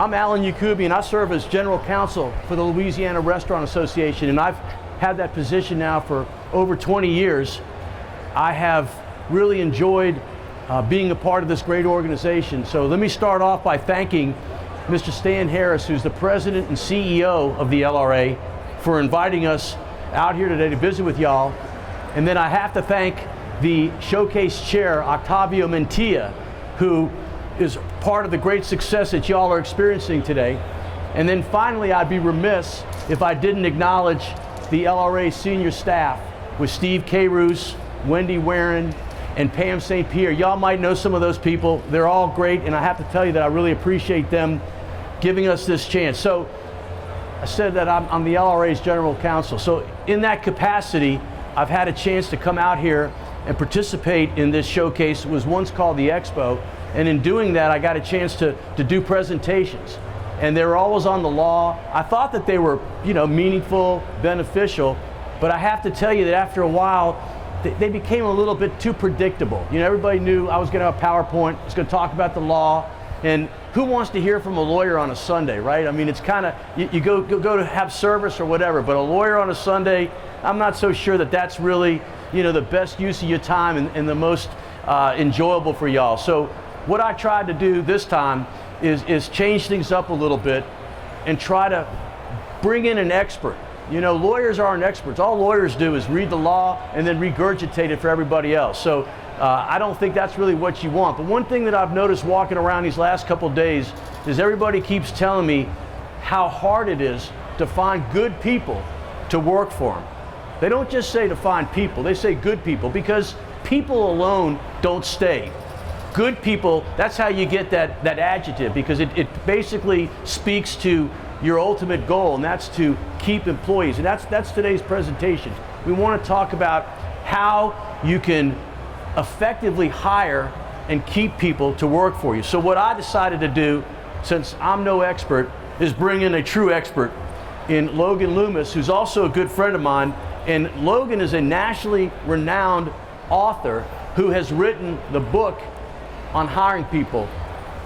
I'm Alan Yacoubian. I serve as General Counsel for the Louisiana Restaurant Association, and I've had that position now for over 20 years. I have really enjoyed being a part of this great organization. So let me start off by thanking Mr. Stan Harris, who's the President and CEO of the LRA, for inviting us out here today to visit with y'all. And then I have to thank the Showcase Chair, Octavio Mentilla, who is part of the great success that y'all are experiencing today. And then finally, I'd be remiss if I didn't acknowledge the LRA senior staff with Steve Carews, Wendy Warren, and Pam St. Pierre. Y'all might know some of those people. They're all great, and I have to tell you that I really appreciate them giving us this chance. So I said that I'm the LRA's General Counsel. So in that capacity, I've had a chance to come out here and participate in this showcase. It was once called the Expo. And in doing that, I got a chance to do presentations. And they were always on the law. I thought that they were, meaningful, beneficial, but I have to tell you that after a while, they became a little bit too predictable. Everybody knew I was going to have a PowerPoint, I was going to talk about the law, and who wants to hear from a lawyer on a Sunday, right? I mean, it's kind of, you go to have service or whatever, but a lawyer on a Sunday, I'm not so sure that that's really, the best use of your time and the most enjoyable for y'all. So what I tried to do this time is change things up a little bit and try to bring in an expert. Lawyers aren't experts. All lawyers do is read the law and then regurgitate it for everybody else. So I don't think that's really what you want. But one thing that I've noticed walking around these last couple of days is everybody keeps telling me how hard it is to find good people to work for them. They don't just say to find people, they say good people, because people alone don't stay. Good people, that's how you get that adjective, because it basically speaks to your ultimate goal, and that's to keep employees. And that's today's presentation. We want to talk about how you can effectively hire and keep people to work for you. So what I decided to do, since I'm no expert, is bring in a true expert in Logan Loomis, who's also a good friend of mine. And Logan is a nationally renowned author who has written the book on hiring people,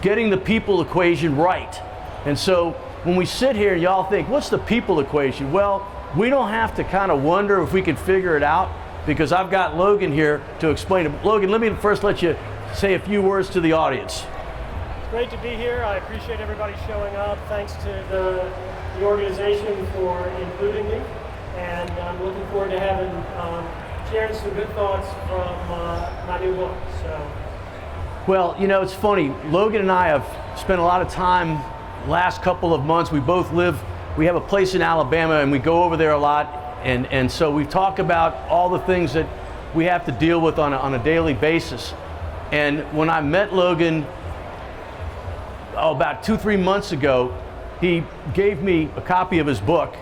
getting the people equation right. And so when we sit here and y'all think, what's the people equation? Well, we don't have to kind of wonder if we can figure it out, because I've got Logan here to explain it. Logan, let me first let you say a few words to the audience. It's great to be here. I appreciate everybody showing up. Thanks to the organization for including me. And I'm looking forward to having sharing some good thoughts from my new book. Well, it's funny. Logan and I have spent a lot of time last couple of months. We have a place in Alabama, and we go over there a lot. And so we talk about all the things that we have to deal with on a daily basis. And when I met Logan, about 2-3 months ago, he gave me a copy of his book.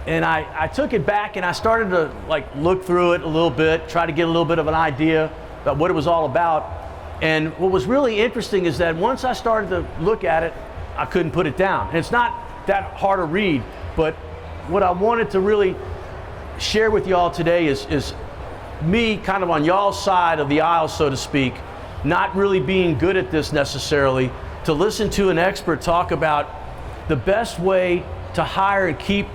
And I took it back and I started to look through it a little bit, try to get a little bit of an idea about what it was all about. And what was really interesting is that once I started to look at it, I couldn't put it down. And it's not that hard to read, but what I wanted to really share with y'all today is me kind of on y'all's side of the aisle, so to speak, not really being good at this necessarily, to listen to an expert talk about the best way to hire and keep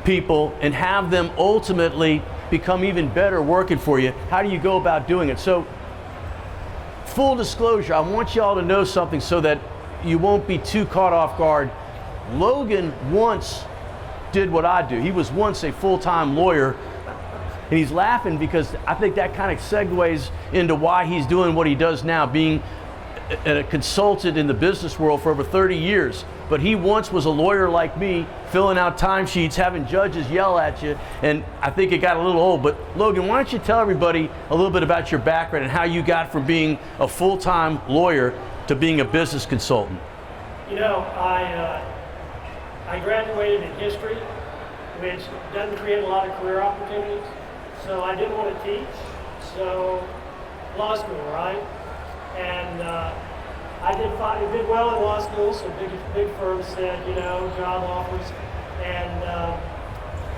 people and have them ultimately become even better working for you. How do you go about doing it? So, full disclosure, I want y'all to know something so that you won't be too caught off guard. Logan once did what I do. He was once a full-time lawyer, and he's laughing because I think that kind of segues into why he's doing what he does now, being a consultant in the business world for over 30 years. But he once was a lawyer like me, filling out timesheets, having judges yell at you, and I think it got a little old. But Logan, why don't you tell everybody a little bit about your background and how you got from being a full-time lawyer to being a business consultant? I graduated in history, which doesn't create a lot of career opportunities. So I didn't want to teach, so law school, right? And I did well in law school, so big firms said, job offers. And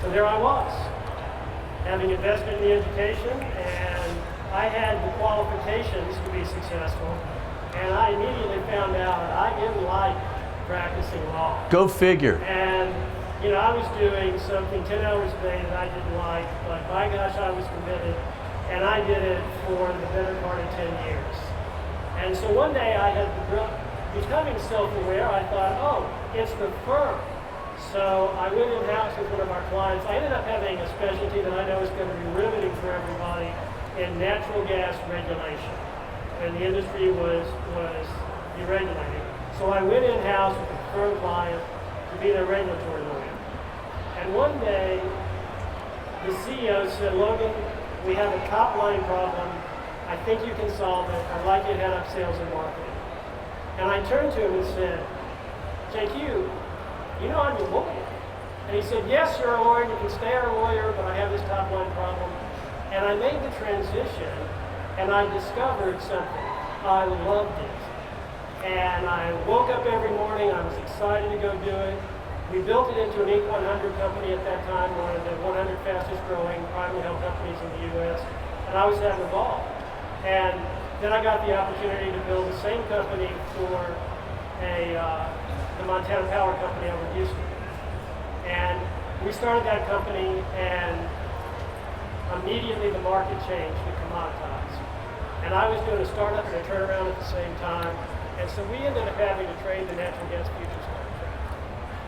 so there I was, having invested in the education, and I had the qualifications to be successful. And I immediately found out I didn't like practicing law. Go figure. And, you know, I was doing something 10 hours a day that I didn't like, but by gosh, I was committed, and I did it for the better part of 10 years. And so one day I had becoming self-aware, I thought, oh, it's the firm. So I went in-house with one of our clients. I ended up having a specialty that I know is going to be riveting for everybody in natural gas regulation. And the industry was deregulating. So I went in-house with a firm client to be their regulatory lawyer. And one day, the CEO said, Logan, we have a top-line problem. I think you can solve it. I'd like you to head up sales and marketing. And I turned to him and said, JQ, you know I'm your lawyer. And he said, yes, you're a lawyer, you can stay our lawyer, but I have this top line problem. And I made the transition, and I discovered something. I loved it. And I woke up every morning, I was excited to go do it. We built it into an Inc. 100 company at that time, one of the 100 fastest growing privately held companies in the U.S., and I was having a ball. And then I got the opportunity to build the same company for the Montana Power Company over in Houston. And we started that company, and immediately the market changed, it commoditized. And I was doing a startup and a turnaround at the same time, and so we ended up having to trade the natural gas futures contract.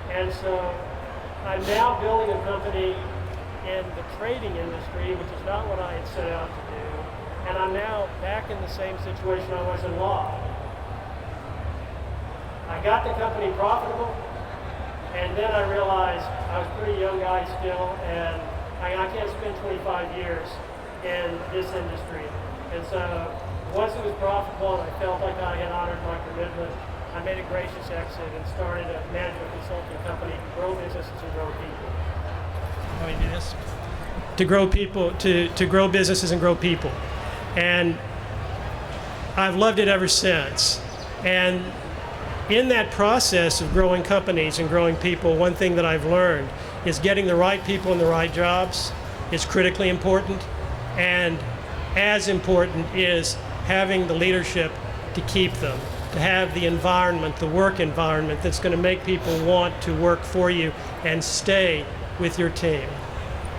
And so I'm now building a company in the trading industry, which is not what I had set out to do. And I'm now back in the same situation I was in law. I got the company profitable, and then I realized I was a pretty young guy still, and I can't spend 25 years in this industry. And so once it was profitable and I felt like I had honored my commitment, I made a gracious exit and started a management consulting company to grow businesses and grow people. Let me do this. To grow people, to grow businesses and grow people. And I've loved it ever since. And in that process of growing companies and growing people, one thing that I've learned is getting the right people in the right jobs is critically important. And as important is having the leadership to keep them, to have the environment, the work environment that's going to make people want to work for you and stay with your team.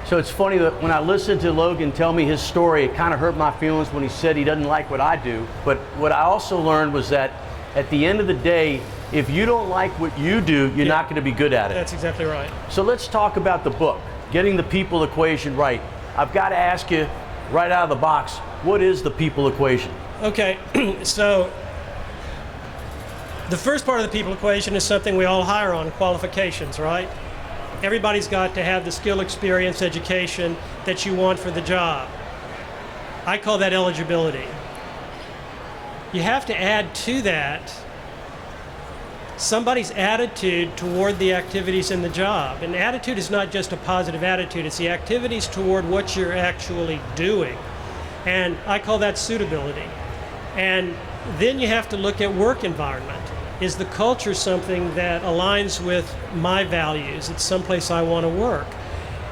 So it's funny that when I listened to Logan tell me his story, it kind of hurt my feelings when he said he doesn't like what I do. But what I also learned was that at the end of the day, if you don't like what you do, you're not going to be good at it. That's exactly right. So let's talk about the book, Getting the People Equation Right. I've got to ask you right out of the box, what is the people equation? Okay, so the first part of the people equation is something we all hire on, qualifications, right? Everybody's got to have the skill, experience, education that you want for the job. I call that eligibility. You have to add to that somebody's attitude toward the activities in the job. And attitude is not just a positive attitude, it's the activities toward what you're actually doing. And I call that suitability. And then you have to look at work environment. Is the culture something that aligns with my values? It's someplace I want to work.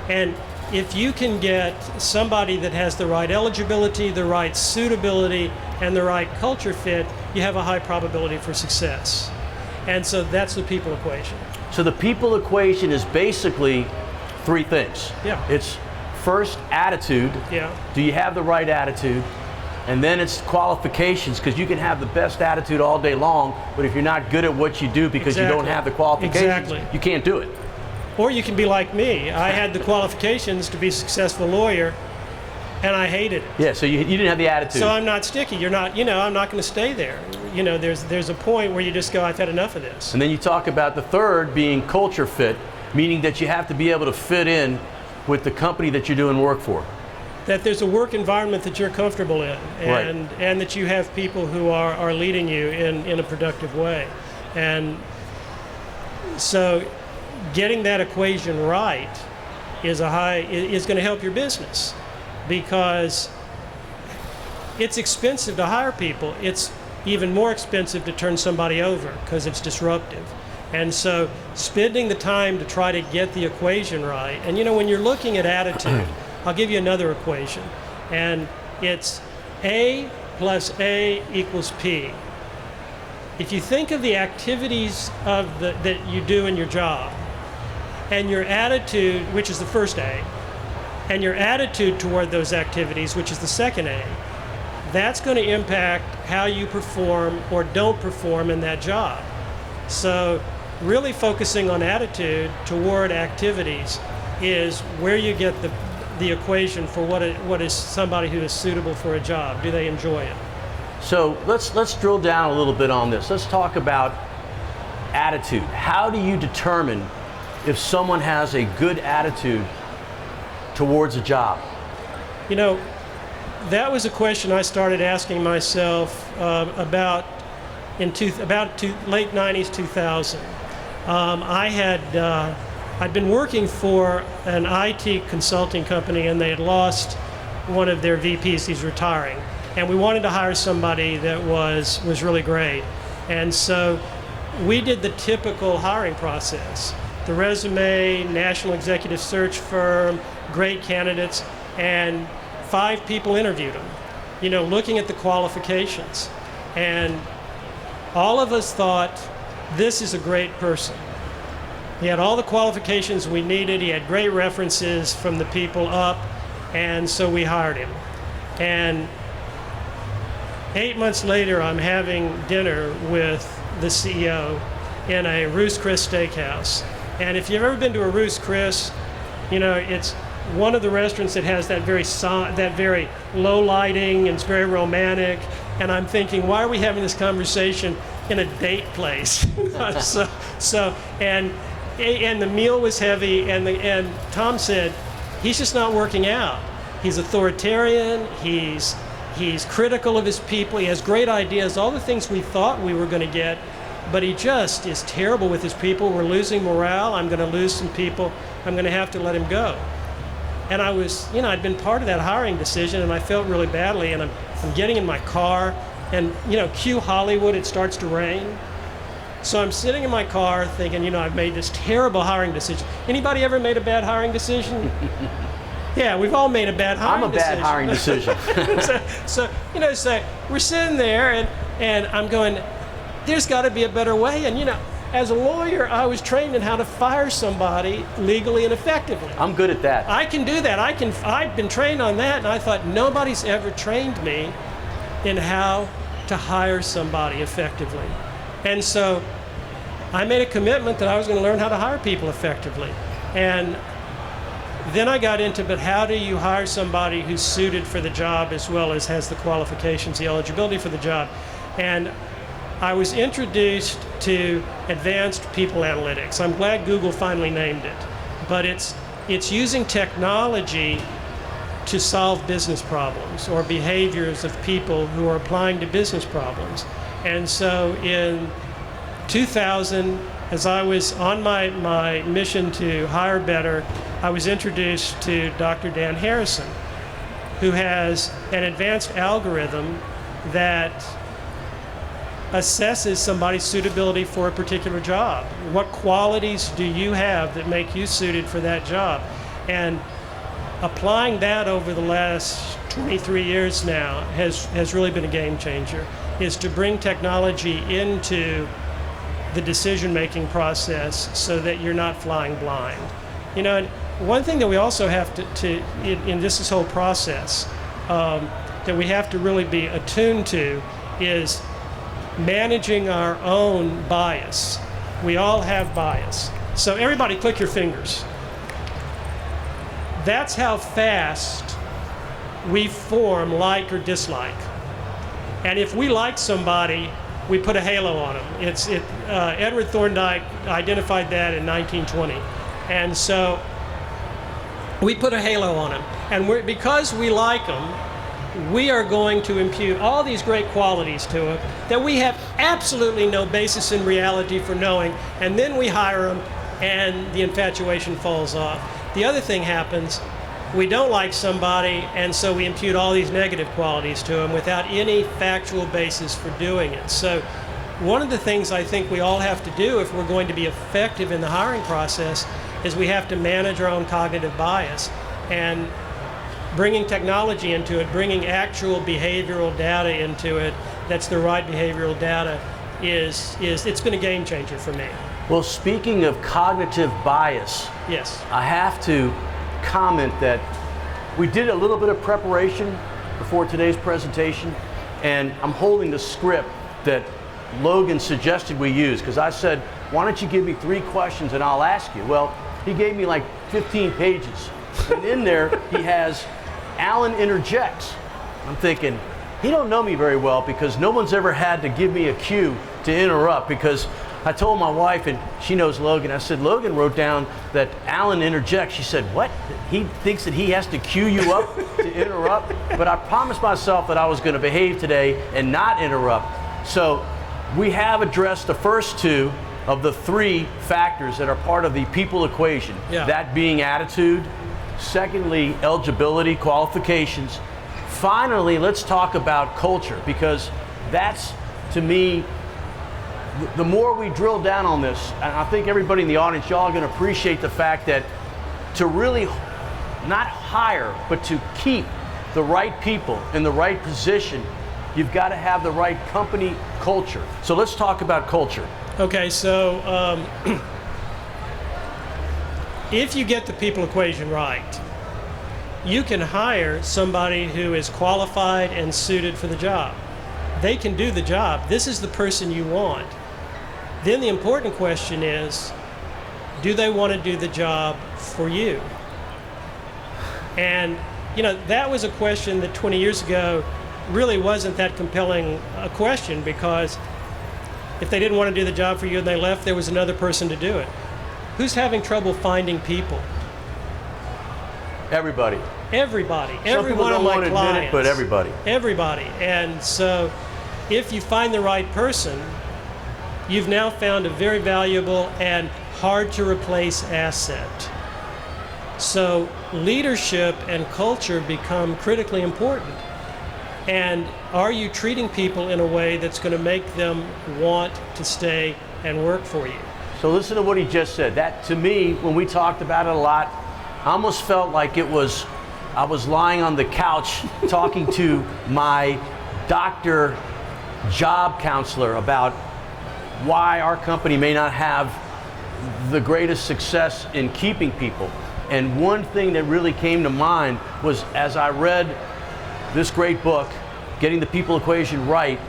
And if you can get somebody that has the right eligibility, the right suitability, and the right culture fit, you have a high probability for success. And so that's the people equation. So the people equation is basically three things. Yeah. It's first, attitude. Yeah. Do you have the right attitude? And then it's qualifications, because you can have the best attitude all day long, but if you're not good at what you do because you don't have the qualifications, you can't do it. Or you can be like me. I had the qualifications to be a successful lawyer, and I hated it. Yeah, so you didn't have the attitude. So I'm not sticky. You're not, I'm not going to stay there. There's a point where you just go, I've had enough of this. And then you talk about the third being culture fit, meaning that you have to be able to fit in with the company that you're doing work for. That there's a work environment that you're comfortable in, and that you have people who are leading you in a productive way. And so getting that equation right is going to help your business, because it's expensive to hire people. It's even more expensive to turn somebody over because it's disruptive. And so spending the time to try to get the equation right, and when you're looking at attitude, I'll give you another equation, and it's A plus A equals P. if you think of the activities that you do in your job, and your attitude, which is the first A, and your attitude toward those activities, which is the second A, that's going to impact how you perform or don't perform in that job. So really focusing on attitude toward activities is where you get the equation for what is somebody who is suitable for a job. Do they enjoy it? So let's drill down a little bit on this. Let's talk about attitude. How do you determine if someone has a good attitude towards a job? You know, that was a question I started asking myself about late 90s, 2000. I'd been working for an IT consulting company, and they had lost one of their VPs. He's retiring, and we wanted to hire somebody that was really great. And so we did the typical hiring process: the resume, national executive search firm, great candidates, and 5 people interviewed them, you know, looking at the qualifications. And all of us thought, this is a great person. He had all the qualifications we needed. He had great references from the people up, and so we hired him. And 8 months later, I'm having dinner with the CEO in a Ruth's Chris steakhouse. And if you've ever been to a Ruth's Chris, you know, it's one of the restaurants that has that very low lighting, and it's very romantic. And I'm thinking, why are we having this conversation in a date place? And the meal was heavy, and Tom said, he's just not working out. He's authoritarian, he's critical of his people, he has great ideas, all the things we thought we were going to get, but he just is terrible with his people. We're losing morale, I'm going to lose some people, I'm going to have to let him go. And I was, you know, I'd been part of that hiring decision, and I felt really badly, and I'm getting in my car, and, you know, cue Hollywood, it starts to rain. So I'm sitting in my car thinking, you know, I've made this terrible hiring decision. Anybody ever made a bad hiring decision? Yeah, we've all made a bad hiring decision. I'm a bad hiring decision. so we're sitting there, and I'm going, there's got to be a better way. And, you know, as a lawyer, I was trained in how to fire somebody legally and effectively. I'm good at that. I can do that. I've been trained on that, and I thought, nobody's ever trained me in how to hire somebody effectively. And so I made a commitment that I was going to learn how to hire people effectively. And then I got into, but how do you hire somebody who's suited for the job as well as has the qualifications, the eligibility for the job? And I was introduced to advanced people analytics. I'm glad Google finally named it. But it's using technology to solve business problems or behaviors of people who are applying to business problems. And so in 2000, as I was on my mission to hire better, I was introduced to Dr. Dan Harrison, who has an advanced algorithm that assesses somebody's suitability for a particular job. What qualities do you have that make you suited for that job? And applying that over the last 23 years now has really been a game changer, is to bring technology into the decision-making process so that you're not flying blind. You know, and one thing that we also have to in this whole process, that we have to really be attuned to is managing our own bias. We all have bias. So everybody click your fingers. That's how fast we form like or dislike. And if we like somebody, we put a halo on them. Edward Thorndike identified that in 1920. And so we put a halo on them. And because we like them, we are going to impute all these great qualities to them that we have absolutely no basis in reality for knowing, and then we hire them and the infatuation falls off. The other thing happens, we don't like somebody, and so we impute all these negative qualities to them without any factual basis for doing it. So one of the things I think we all have to do if we're going to be effective in the hiring process is we have to manage our own cognitive bias. And bringing technology into it, bringing actual behavioral data into it, that's the right behavioral data, it's been a game changer for me. Well, speaking of cognitive bias, Yes. I have to comment that we did a little bit of preparation before today's presentation, and I'm holding the script that Logan suggested we use, because I said, why don't you give me 3 questions and I'll ask you? Well, he gave me like 15 pages, and in there he has Alan interjects. I'm thinking, he don't know me very well, because no one's ever had to give me a cue to interrupt, because I told my wife, and she knows Logan, I said, Logan wrote down that Alan interjects. She said, what? He thinks that he has to cue you up to interrupt? But I promised myself that I was going to behave today and not interrupt. So we have addressed the first 2 of the 3 factors that are part of the people equation. Yeah. That being attitude, secondly, eligibility, qualifications. Finally, let's talk about culture, because that's, to me, the more we drill down on this, and I think everybody in the audience, y'all are going to appreciate the fact that to really not hire, but to keep the right people in the right position, you've got to have the right company culture. So let's talk about culture. Okay, so if you get the people equation right, you can hire somebody who is qualified and suited for the job. They can do the job. This is the person you want. Then the important question is, do they want to do the job for you? And, you know, that was a question that 20 years ago really wasn't that compelling a question, because if they didn't want to do the job for you and they left, there was another person to do it. Who's having trouble finding people? Everybody. Everybody. Some Every people one of don't my want to admit clients. it, but everybody. Everybody. And so if you find the right person, you've now found a very valuable and hard to replace asset. So leadership and culture become critically important. And are you treating people in a way that's going to make them want to stay and work for you? So listen to what he just said. That, to me, when we talked about it a lot, I almost felt like I was lying on the couch talking to my doctor job counselor about why our company may not have the greatest success in keeping people. And one thing that really came to mind was, as I read this great book, Getting the People Equation Right,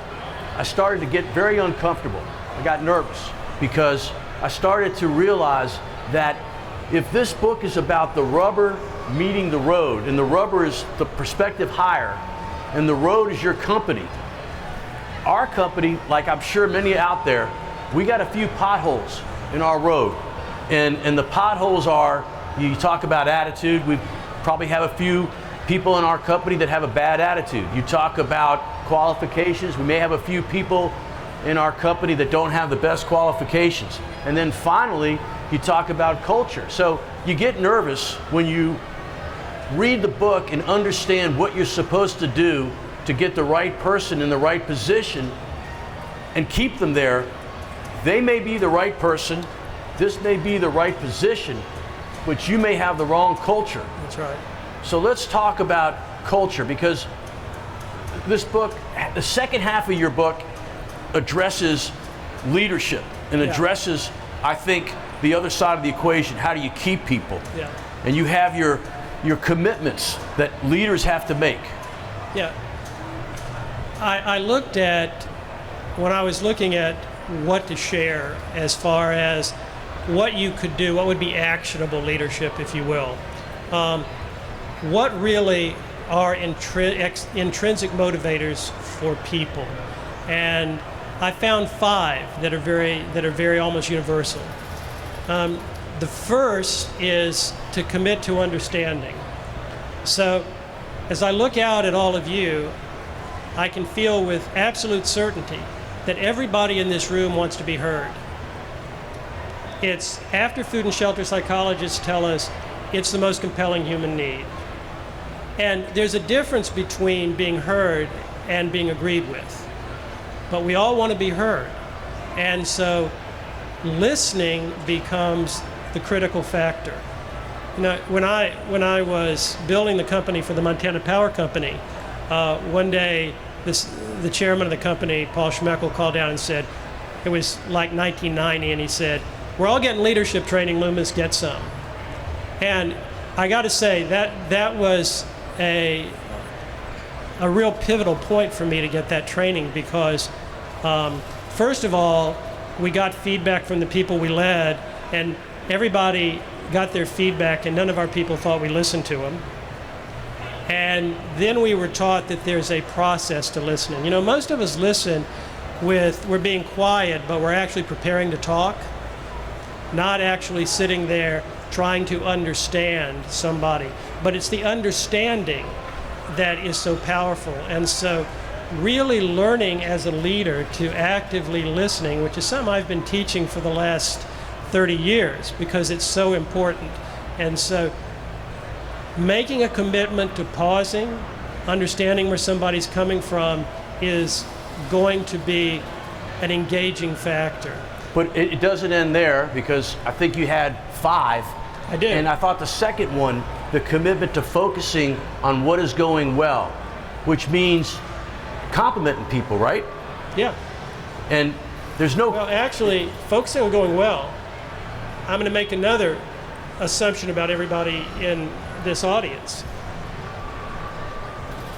I started to get very uncomfortable. I got nervous, because I started to realize that if this book is about the rubber meeting the road, and the rubber is the prospective hire, and the road is your company, our company, like I'm sure many out there, we got a few potholes in our road. And the potholes are, you talk about attitude, we probably have a few people in our company that have a bad attitude. You talk about qualifications, we may have a few people in our company that don't have the best qualifications. And then finally, you talk about culture. So you get nervous when you read the book and understand what you're supposed to do to get the right person in the right position and keep them there. They may be the right person, this may be the right position, but you may have the wrong culture. That's right. So let's talk about culture, because this book, the second half of your book, addresses leadership and addresses, I think, the other side of the equation. How do you keep people? Yeah. And you have your commitments that leaders have to make. Yeah. I looked at, when I was looking at what to share as far as what you could do, what would be actionable leadership, if you will. What really are intrinsic motivators for people? And I found 5 that are very almost universal. The first is to commit to understanding. So as I look out at all of you, I can feel with absolute certainty that everybody in this room wants to be heard. It's, after food and shelter psychologists tell us, it's the most compelling human need. And there's a difference between being heard and being agreed with. But we all want to be heard. And so listening becomes the critical factor. You know, when I was building the company for the Montana Power Company, one day the chairman of the company, Paul Schmeckel, called down and said, It was like 1990, and he said, "We're all getting leadership training, Loomis, get some." And I got to say, that was a real pivotal point for me to get that training, because first of all, we got feedback from the people we led, and everybody got their feedback, and none of our people thought we listened to them. And then we were taught that there's a process to listening. You know, most of us listen we're being quiet, but we're actually preparing to talk, not actually sitting there trying to understand somebody. But it's the understanding that is so powerful. And so really learning as a leader to actively listening, which is something I've been teaching for the last 30 years because it's so important. And so making a commitment to pausing, understanding where somebody's coming from is going to be an engaging factor. But it doesn't end there, because I think you had 5. I did. And I thought the second one, the commitment to focusing on what is going well, which means complimenting people, right? Yeah. And there's no... Well, actually, focusing on going well, I'm going to make another assumption about everybody in this audience.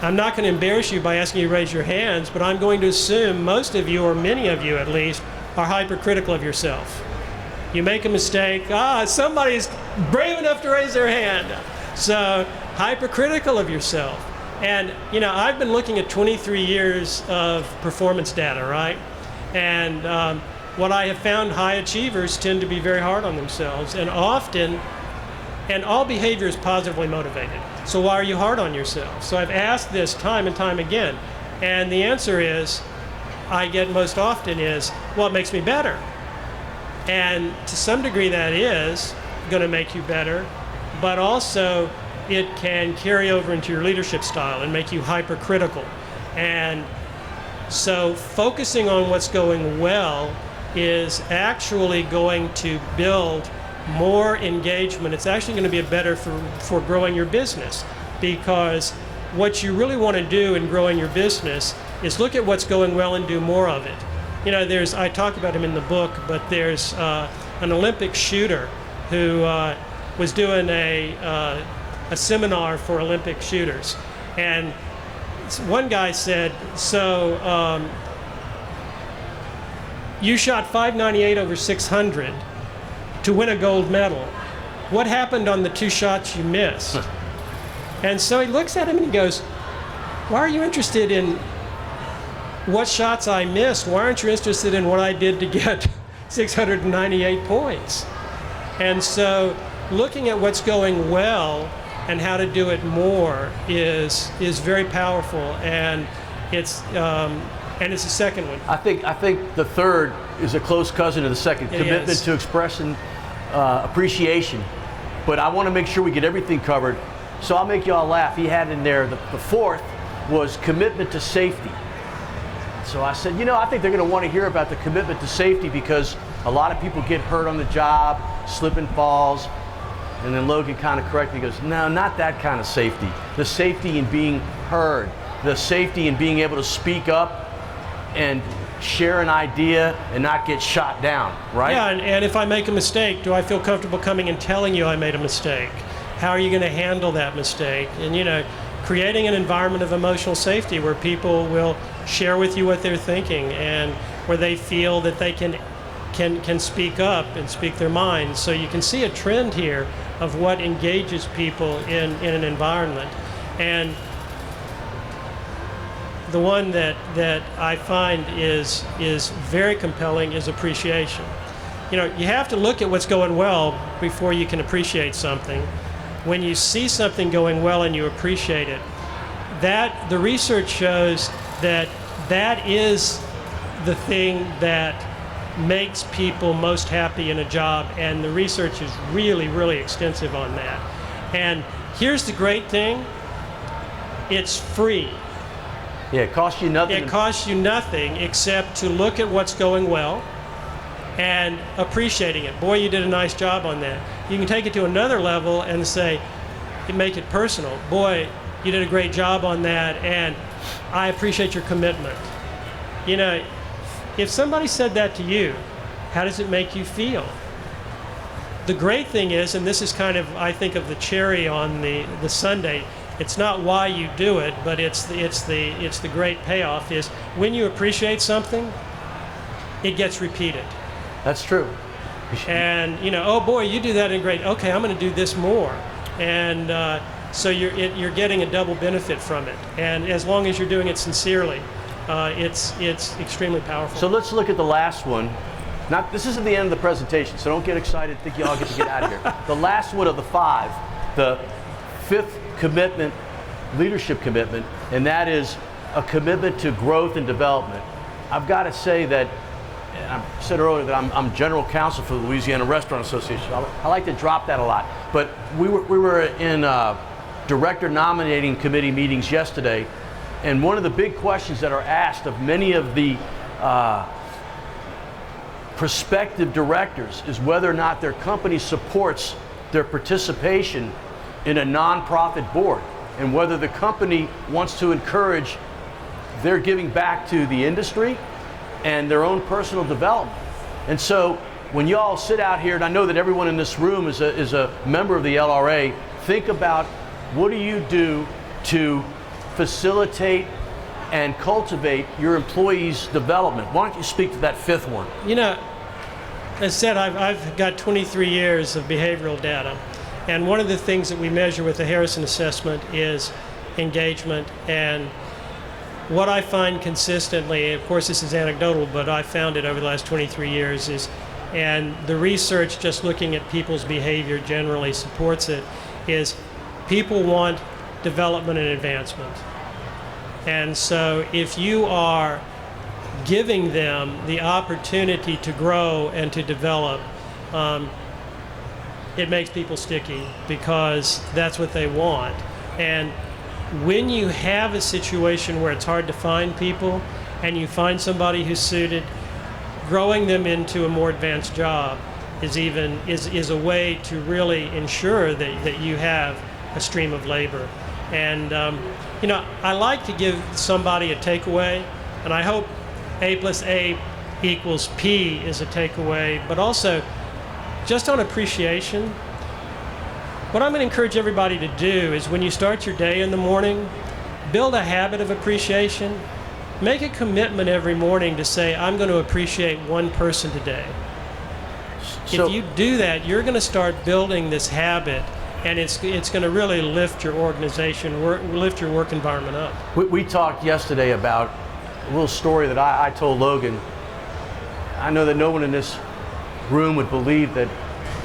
I'm not going to embarrass you by asking you to raise your hands, but I'm going to assume most of you, or many of you at least, are hypercritical of yourself. You make a mistake, somebody's brave enough to raise their hand. So, hypercritical of yourself. And, you know, I've been looking at 23 years of performance data, right? And what I have found, high achievers tend to be very hard on themselves, and often, and all behavior is positively motivated. So why are you hard on yourself? So I've asked this time and time again, and the answer is, I get most often is, well, it makes me better. And to some degree that is going to make you better, but also it can carry over into your leadership style and make you hypercritical. And so focusing on what's going well is actually going to build more engagement. It's actually going to be better for growing your business, because what you really want to do in growing your business is look at what's going well and do more of it. You know, I talk about him in the book, but there's an Olympic shooter who was doing a seminar for Olympic shooters. And one guy said, so you shot 598 over 600 to win a gold medal. What happened on the 2 shots you missed? And so he looks at him and he goes, why are you interested in what shots I missed? Why aren't you interested in what I did to get 698 points? And so looking at what's going well and how to do it more is very powerful, and it's the second one. I think the third is a close cousin of the second. Commitment to expressing appreciation. But I want to make sure we get everything covered, so I'll make y'all laugh. He had in there the fourth was commitment to safety. So I said, you know, I think they're going to want to hear about the commitment to safety, because a lot of people get hurt on the job, slip and falls. And then Logan kind of correctly goes, no, not that kind of safety. The safety in being heard, the safety in being able to speak up and share an idea and not get shot down, right? Yeah, and if I make a mistake, do I feel comfortable coming and telling you I made a mistake? How are you going to handle that mistake? And, you know, creating an environment of emotional safety where people will share with you what they're thinking, and where they feel that they can speak up and speak their mind. So you can see a trend here of what engages people in an environment. And the one that I find is very compelling is appreciation. You know, you have to look at what's going well before you can appreciate something. When you see something going well and you appreciate it, that the research shows that is the thing that makes people most happy in a job, and the research is really, really extensive on that. And here's the great thing, it's free. Yeah, it costs you nothing. It costs you nothing except to look at what's going well and appreciating it. Boy, you did a nice job on that. You can take it to another level and say, make it personal. Boy, you did a great job on that, and I appreciate your commitment. You know, if somebody said that to you, how does it make you feel? The great thing is, and this is kind of, I think, of the cherry on the sundae, it's not why you do it, but it's the great payoff is when you appreciate something, it gets repeated. That's true. And oh boy, you do that in great. Okay, I'm going to do this more, and so you're getting a double benefit from it. And as long as you're doing it sincerely, it's extremely powerful. So let's look at the last one. This isn't the end of the presentation, so don't get excited. Think you all get to get out of here. The last one of the 5, the 5th commitment, leadership commitment, and that is a commitment to growth and development. I've got to say that, and I said earlier that I'm general counsel for the Louisiana Restaurant Association. I like to drop that a lot. But we were in director nominating committee meetings yesterday, and one of the big questions that are asked of many of the prospective directors is whether or not their company supports their participation in a nonprofit board, and whether the company wants to encourage their giving back to the industry and their own personal development. And so when you all sit out here, and I know that everyone in this room is a member of the LRA, think about what do you do to facilitate and cultivate your employees' development. Why don't you speak to that 5th one? As said, I've got 23 years of behavioral data, and one of the things that we measure with the Harrison assessment is engagement. And what I find consistently, of course this is anecdotal, but I found it over the last 23 years, and the research just looking at people's behavior generally supports it, is people want development and advancement. And so if you are giving them the opportunity to grow and to develop, it makes people sticky because that's what they want. And when you have a situation where it's hard to find people and you find somebody who's suited, growing them into a more advanced job is a way to really ensure that you have a stream of labor. And I like to give somebody a takeaway, and I hope A plus A equals P is a takeaway, but also just on appreciation. What I'm going to encourage everybody to do is when you start your day in the morning, build a habit of appreciation. Make a commitment every morning to say, I'm going to appreciate one person today. So, if you do that, you're going to start building this habit, and it's going to really lift your organization, lift your work environment up. we talked yesterday about a little story that I told Logan. I know that no one in this room would believe that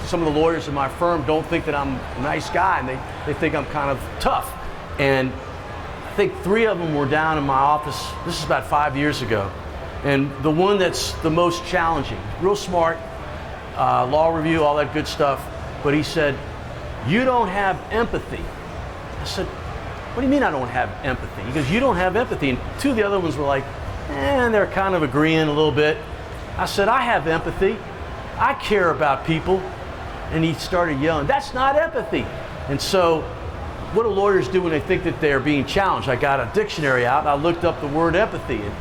some of the lawyers in my firm don't think that I'm a nice guy, and they think I'm kind of tough. And I think 3 of them were down in my office. This is about 5 years ago. And the one that's the most challenging, real smart, law review, all that good stuff, but he said, "You don't have empathy." I said, "What do you mean I don't have empathy?" He goes, "You don't have empathy." And 2 of the other ones were like, and they're kind of agreeing a little bit. I said, "I have empathy. I care about people." And he started yelling, "That's not empathy." And so what do lawyers do when they think that they're being challenged? I got a dictionary out and I looked up the word empathy, and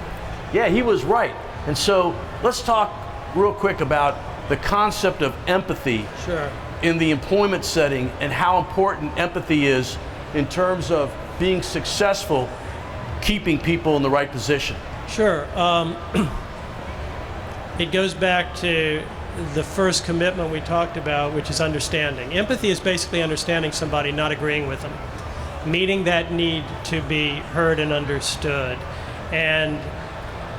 yeah, he was right. And so let's talk real quick about the concept of empathy. Sure. In the employment setting, and how important empathy is in terms of being successful, keeping people in the right position. Sure. It goes back to the first commitment we talked about, which is understanding. Empathy is basically understanding somebody, not agreeing with them, meeting that need to be heard and understood. And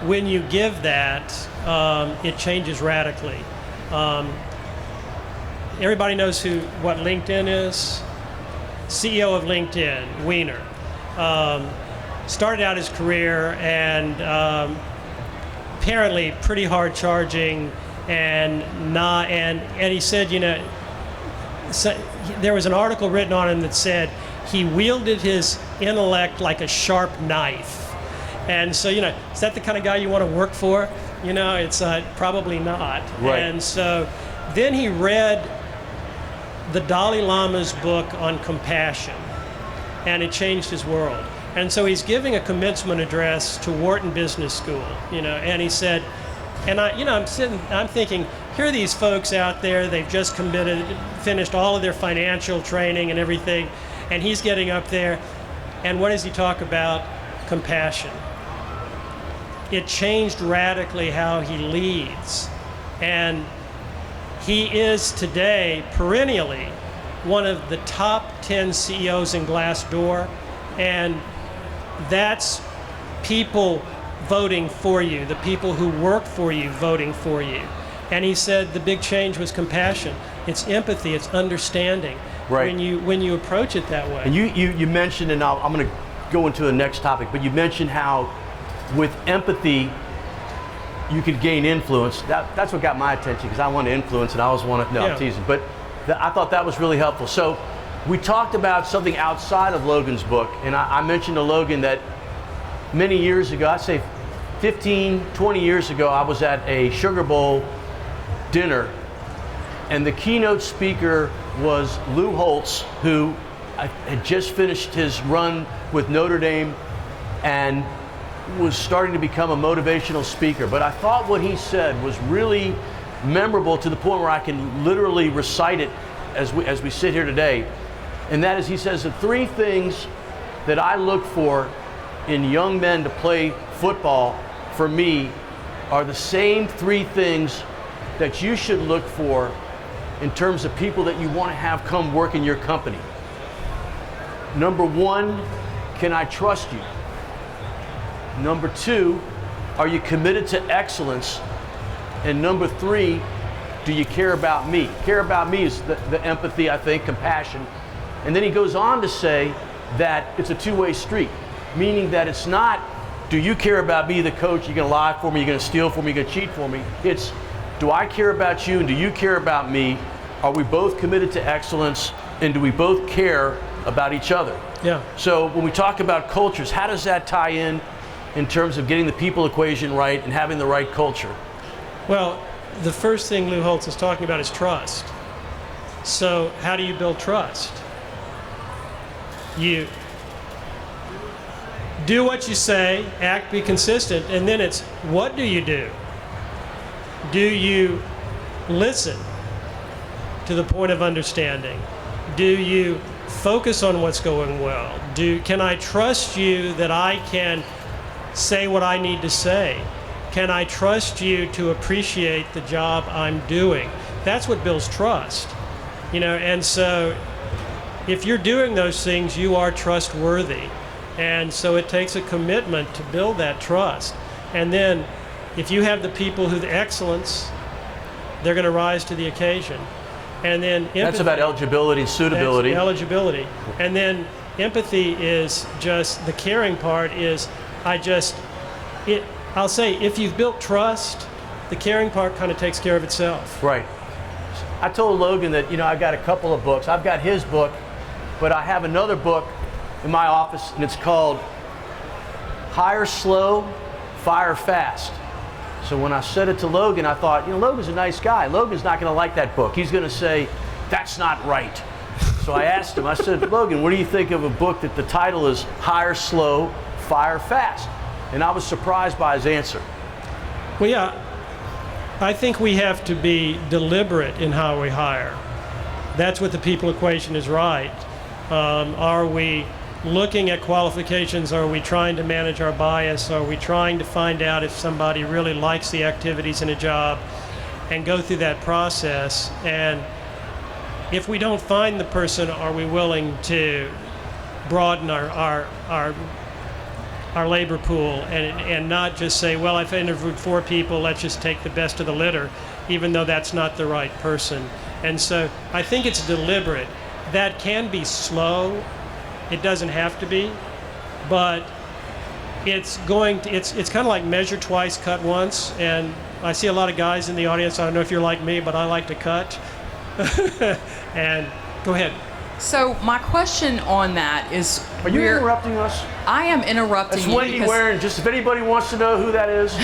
when you give that, it changes radically. Everybody knows what LinkedIn is. CEO of LinkedIn, Wiener, started out his career and apparently pretty hard charging, and he said, there was an article written on him that said he wielded his intellect like a sharp knife. And so, is that the kind of guy you want to work for? It's probably not. Right. And so then he read the Dalai Lama's book on compassion, and it changed his world. And so he's giving a commencement address to Wharton Business School, and he said, And I'm thinking, here are these folks out there, they've just finished all of their financial training and everything, and he's getting up there, and what does he talk about? Compassion. It changed radically how he leads. And he is today perennially one of the top 10 CEOs in Glassdoor, and that's people voting for you, the people who work for you voting for you. And he said the big change was compassion. It's empathy, it's understanding. Right. When you approach it that way. And you mentioned, and I'm going to go into the next topic, but you mentioned how with empathy you could gain influence. That's what got my attention, because I want to influence and I always want to, no, I'm teasing. But I thought that was really helpful. So we talked about something outside of Logan's book, and I mentioned to Logan that many years ago, I'd say 15, 20 years ago, I was at a Sugar Bowl dinner, and the keynote speaker was Lou Holtz, who had just finished his run with Notre Dame and was starting to become a motivational speaker. But I thought what he said was really memorable, to the point where I can literally recite it as we sit here today. And that is, he says, the three things that I look for in young men to play football for me are the same three things that you should look for in terms of people that you want to have come work in your company. Number one, can I trust you? Number two, are you committed to excellence? And number three, do you care about me? Care about me is the empathy, I think, compassion. And then he goes on to say that it's a two-way street, meaning that it's not, do you care about me, the coach, you're going to lie for me, you're going to steal for me, you're going to cheat for me. It's, do I care about you and do you care about me? Are we both committed to excellence, and do we both care about each other? Yeah. So when we talk about cultures, how does that tie in terms of getting the people equation right and having the right culture? Well, the first thing Lou Holtz is talking about is trust. So how do you build trust? You do what you say, act, be consistent, and then it's, what do you do? Do you listen to the point of understanding? Do you focus on what's going well? Can I trust you that I can say what I need to say? Can I trust you to appreciate the job I'm doing? That's what builds trust. And so if you're doing those things, you are trustworthy. And so it takes a commitment to build that trust. And then if you have the people who the excellence, they're going to rise to the occasion. And then empathy, that's about eligibility and suitability. That's eligibility. And then empathy is just, the caring part is, I'll say, if you've built trust, the caring part kind of takes care of itself. Right. I told Logan that, I've got a couple of books. I've got his book, but I have another book in my office, and it's called Hire Slow, Fire Fast. So when I said it to Logan, I thought, Logan's a nice guy. Logan's not going to like that book. He's going to say, that's not right. So I asked him, I said, Logan, what do you think of a book that the title is Hire Slow, Fire Fast? And I was surprised by his answer. Well, yeah, I think we have to be deliberate in how we hire. That's what the people equation is right. Are we looking at qualifications? Are we trying to manage our bias? Are we trying to find out if somebody really likes the activities in a job and go through that process? And if we don't find the person, are we willing to broaden our labor pool and not just say, well, I've interviewed 4 people, let's just take the best of the litter, even though that's not the right person. And so I think it's deliberate. That can be slow. It doesn't have to be, but it's kind of like measure twice, cut once. And I see a lot of guys in the audience. I don't know if you're like me, but I like to cut. And go ahead. So my question on that is, are you interrupting us? I am interrupting you. That's Wendy Waring. Just if anybody wants to know who that is.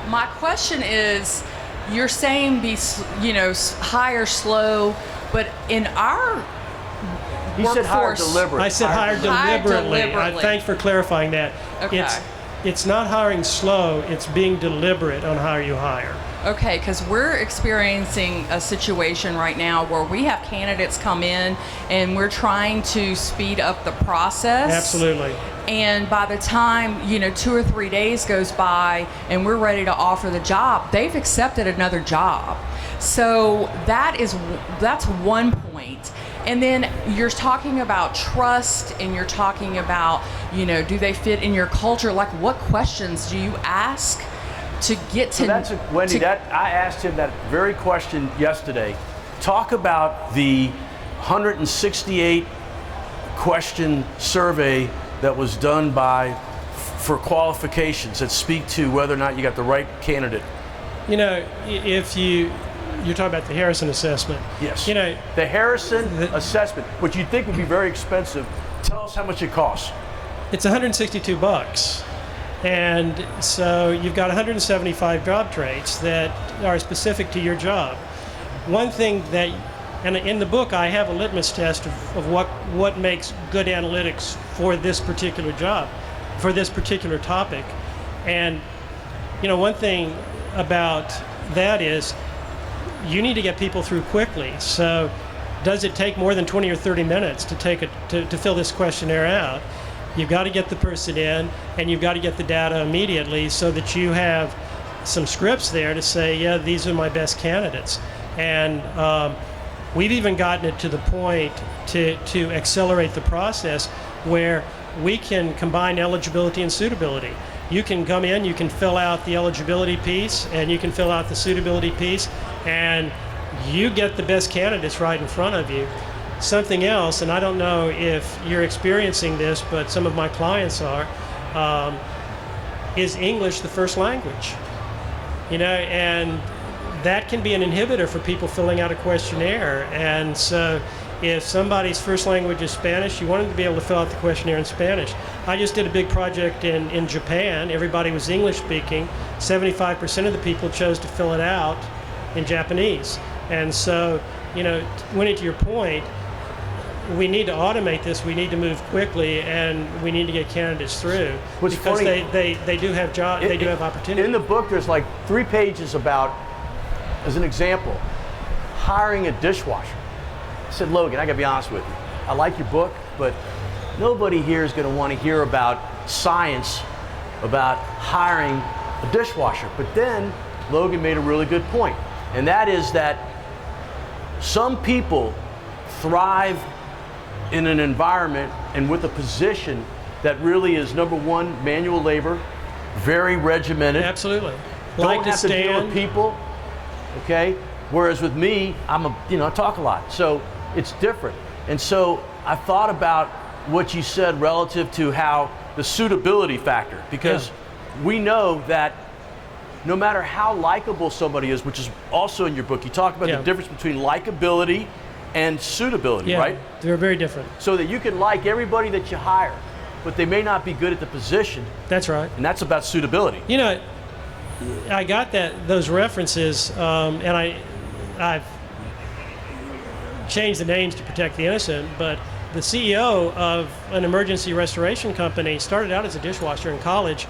My question is, you're saying hire slow, but in our He said hire deliberately. I said hire deliberately. Deliberately. Thanks for clarifying that. Okay. it's not hiring slow, it's being deliberate on how you hire. Okay, because we're experiencing a situation right now where we have candidates come in and we're trying to speed up the process. Absolutely. And by the time, 2 or 3 days goes by and we're ready to offer the job, they've accepted another job. So that's one point. And then you're talking about trust, and you're talking about, do they fit in your culture? Like, what questions do you ask to get to? Wendy, I asked him that very question yesterday. Talk about the 168 question survey that was done for qualifications that speak to whether or not you got the right candidate. If you're talking about the Harrison assessment. Yes. The Harrison assessment, which you'd think would be very expensive. Tell us how much it costs. It's $162. And so you've got 175 job traits that are specific to your job. One thing and in the book I have a litmus test of what makes good analytics for this particular job, for this particular topic. And one thing about that is you need to get people through quickly. So does it take more than 20 or 30 minutes to fill this questionnaire out? You've got to get the person in, and you've got to get the data immediately so that you have some scripts there to say, yeah, these are my best candidates. And we've even gotten it to the point to accelerate the process where we can combine eligibility and suitability. You can come in, you can fill out the eligibility piece, and you can fill out the suitability piece, and you get the best candidates right in front of you. Something else, and I don't know if you're experiencing this, but some of my clients are, is English the first language? And that can be an inhibitor for people filling out a questionnaire. And so if somebody's first language is Spanish, you want them to be able to fill out the questionnaire in Spanish. I just did a big project in Japan. Everybody was English speaking. 75% of the people chose to fill it out in Japanese. And so, Winnie, to your point, we need to automate this. We need to move quickly, and we need to get candidates through because they do have they do have opportunity. In the book, there's like 3 pages about, as an example, hiring a dishwasher. I said, Logan, I gotta be honest with you. I like your book, but nobody here is gonna want to hear about science about hiring a dishwasher. But then Logan made a really good point, and that is that some people thrive in an environment and with a position that really is, number one, manual labor, very regimented. Absolutely. Don't have to deal with people, okay? Whereas with me, I talk a lot, so it's different. And so I thought about what you said relative to how the suitability factor, because we know that no matter how likable somebody is, which is also in your book, you talk about the difference between likability and suitability, right? They're very different. So that you can like everybody that you hire, but they may not be good at the position. That's right. And that's about suitability. I got those references, and I've changed the names to protect the innocent, but the CEO of an emergency restoration company started out as a dishwasher in college.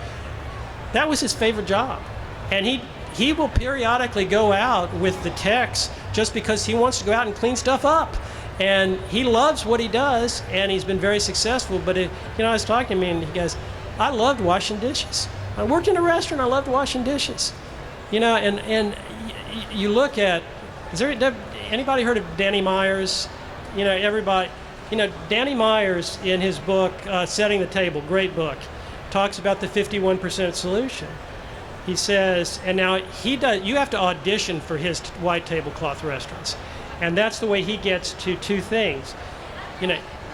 That was his favorite job. And he will periodically go out with the techs just because he wants to go out and clean stuff up. And he loves what he does, and he's been very successful. But, I was talking to him, and he goes, I loved washing dishes. I worked in a restaurant, I loved washing dishes. And you look at, anybody heard of Danny Myers? Everybody, Danny Myers in his book, Setting the Table, great book, talks about the 51% solution. He says, and now you have to audition for his white tablecloth restaurants. And that's the way he gets to 2 things.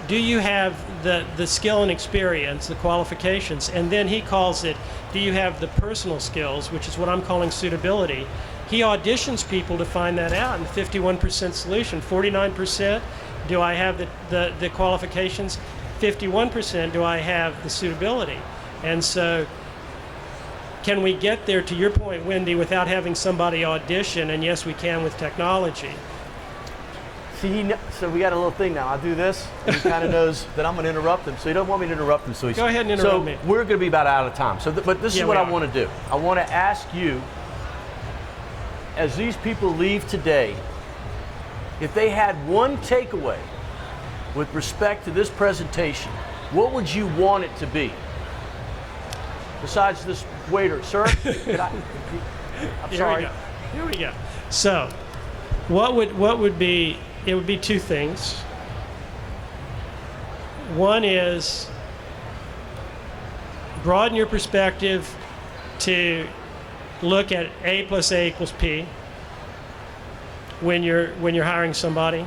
Do you have the skill and experience, the qualifications? And then he calls it, do you have the personal skills, which is what I'm calling suitability. He auditions people to find that out in the 51% solution. 49%, do I have the qualifications? 51%, do I have the suitability? And so, can we get there, to your point, Wendy, without having somebody audition? And yes, we can with technology. See, so we got a little thing now. I do this, and he kind of knows that I'm going to interrupt him. So he doesn't want me to interrupt him. So he's Go ahead and interrupt me. So we're going to be about out of time. So, but this is what I want to do. I want to ask you, as these people leave today, if they had one takeaway with respect to this presentation, what would you want it to be? Besides this waiter, sir, I'm sorry. Here we go. So, what would be? It would be two things. One is broaden your perspective to look at A plus A equals P when you're hiring somebody.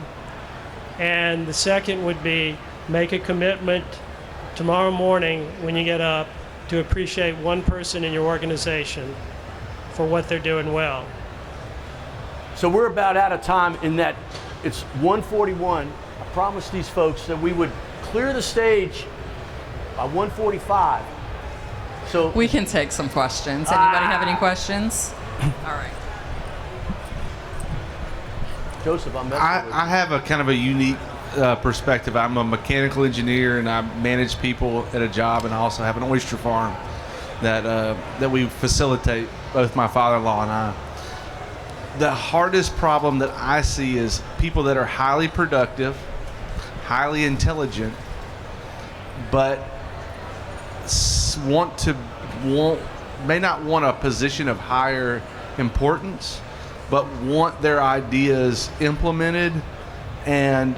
And the second would be make a commitment tomorrow morning when you get up to appreciate one person in your organization for what they're doing well. So we're about out of time in that it's 1:41. I promised these folks that we would clear the stage by 1:45. So We can take some questions. Anybody have any questions? All right. Joseph, I'm messing with you. I have a kind of a unique perspective. I'm a mechanical engineer, and I manage people at a job, and I also have an oyster farm that we facilitate, both my father-in-law and I. The hardest problem that I see is people that are highly productive, highly intelligent, but may not want a position of higher importance, but want their ideas implemented. And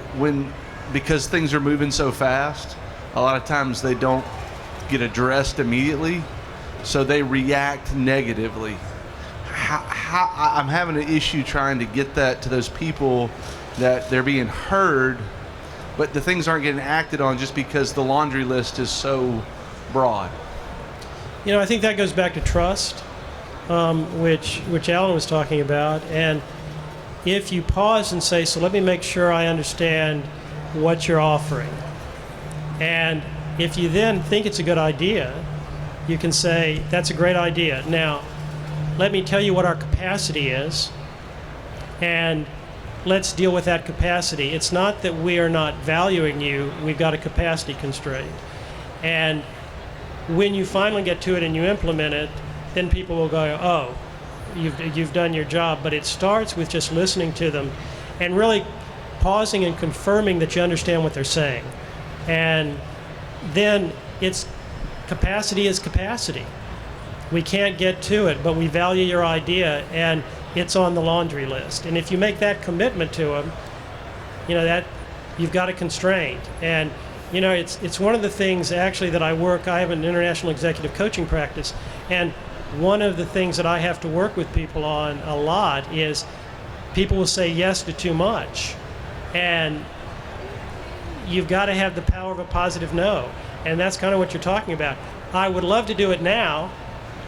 because things are moving so fast, a lot of times they don't get addressed immediately, so they react negatively. I'm having an issue trying to get that to those people, that they're being heard, but the things aren't getting acted on just because the laundry list is so broad. I think that goes back to trust, which Alan was talking about. And if you pause and say, so let me make sure I understand what you're offering. And if you then think it's a good idea, you can say, that's a great idea. Now, let me tell you what our capacity is, and let's deal with that capacity. It's not that we are not valuing you, we've got a capacity constraint. And when you finally get to it and you implement it, then people will go, oh, you've done your job. But it starts with just listening to them and really pausing and confirming that you understand what they're saying. And then it's capacity is capacity. We can't get to it, but we value your idea, and it's on the laundry list. And if you make that commitment to them, that you've got a constraint. And it's one of the things actually that I have an international executive coaching practice, and one of the things that I have to work with people on a lot is people will say yes to too much, and you've got to have the power of a positive no. And that's kind of what you're talking about. I would love to do it now.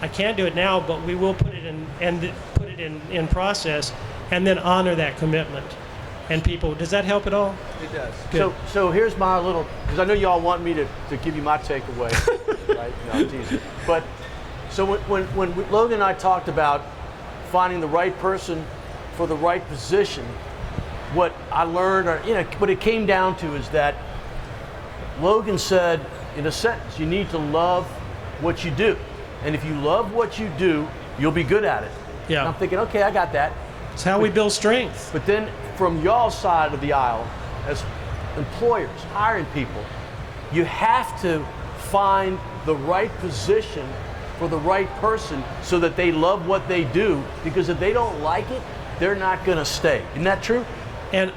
I can't do it now, but we will put it in process, and then honor that commitment. And people, does that help at all? It does. Good. So here's my little, because I know y'all want me to give you my takeaway, right? No, I'm teasing. But so when Logan and I talked about finding the right person for the right position, what I learned, what it came down to is that Logan said in a sentence, you need to love what you do. And if you love what you do, you'll be good at it. Yeah. And I'm thinking, okay, I got that. It's how we build strength. But then from y'all's side of the aisle, as employers hiring people, you have to find the right position for the right person so that they love what they do, because if they don't like it, they're not going to stay. Isn't that true? And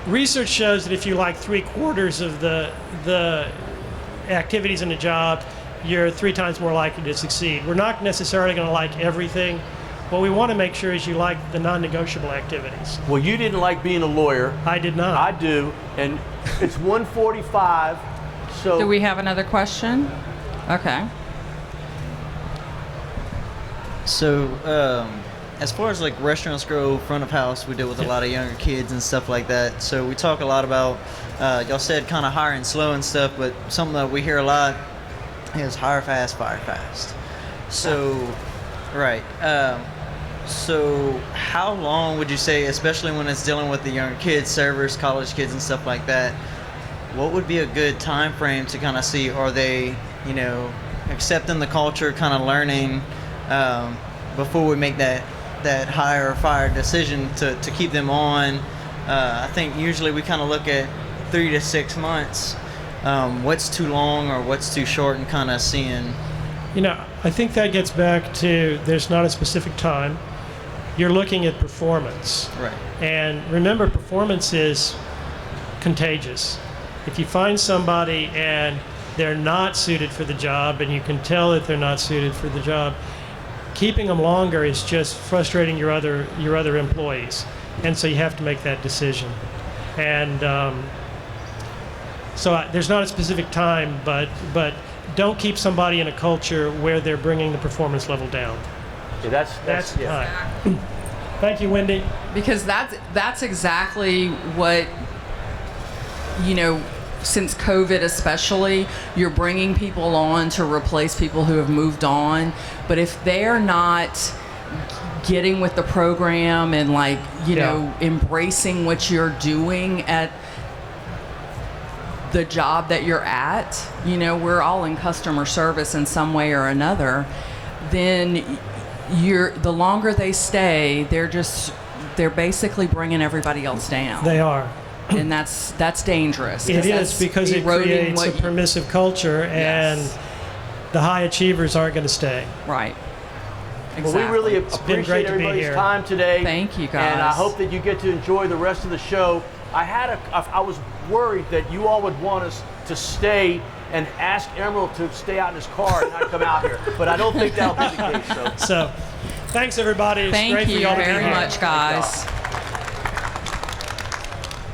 research shows that if you like 3/4 of the activities in a job, you're 3 times more likely to succeed. We're not necessarily going to like everything. What we want to make sure is you like the non-negotiable activities. Well, you didn't like being a lawyer. I did not. I do, and it's 1:45. So Do we have another question? Okay. So, as far as like restaurants grow, front of house, we deal with a lot of younger kids and stuff like that. So we talk a lot about, y'all said kind of hiring slow and stuff, but something that we hear a lot is hire fast, fire fast. So, right. So how long would you say, especially when it's dealing with the younger kids, servers, college kids, and stuff like that? What would be a good time frame to kind of see, are they, accepting the culture, kind of learning before we make that hire or fire decision to keep them on? I think usually we kind of look at 3 to 6 months. What's too long or what's too short, and kind of seeing. I think that gets back to there's not a specific time. You're looking at performance. Right. And remember, performance is contagious. If you find somebody and they're not suited for the job, and you can tell that they're not suited for the job, keeping them longer is just frustrating your other employees. And so you have to make that decision. And there's not a specific time, but don't keep somebody in a culture where they're bringing the performance level down. Yeah, That's yeah. time. Thank you, Wendy. Because that's exactly what, since COVID especially, you're bringing people on to replace people who have moved on. But if they're not getting with the program and embracing what you're doing at the job that you're at, we're all in customer service in some way or another, then the longer they stay, they're basically bringing everybody else down. They are. And that's dangerous. It is, because it creates a permissive culture, and Yes. the high achievers aren't going to stay. Right. Well, we really been appreciate great to be everybody's here. time today. Thank you, guys. And I hope that you get to enjoy the rest of the show. I was worried that you all would want us to stay and ask Emerald to stay out in his car and not come out here. But I don't think that'll be the case. So, thanks everybody. It's Thank great for you y'all to be very here. much, guys.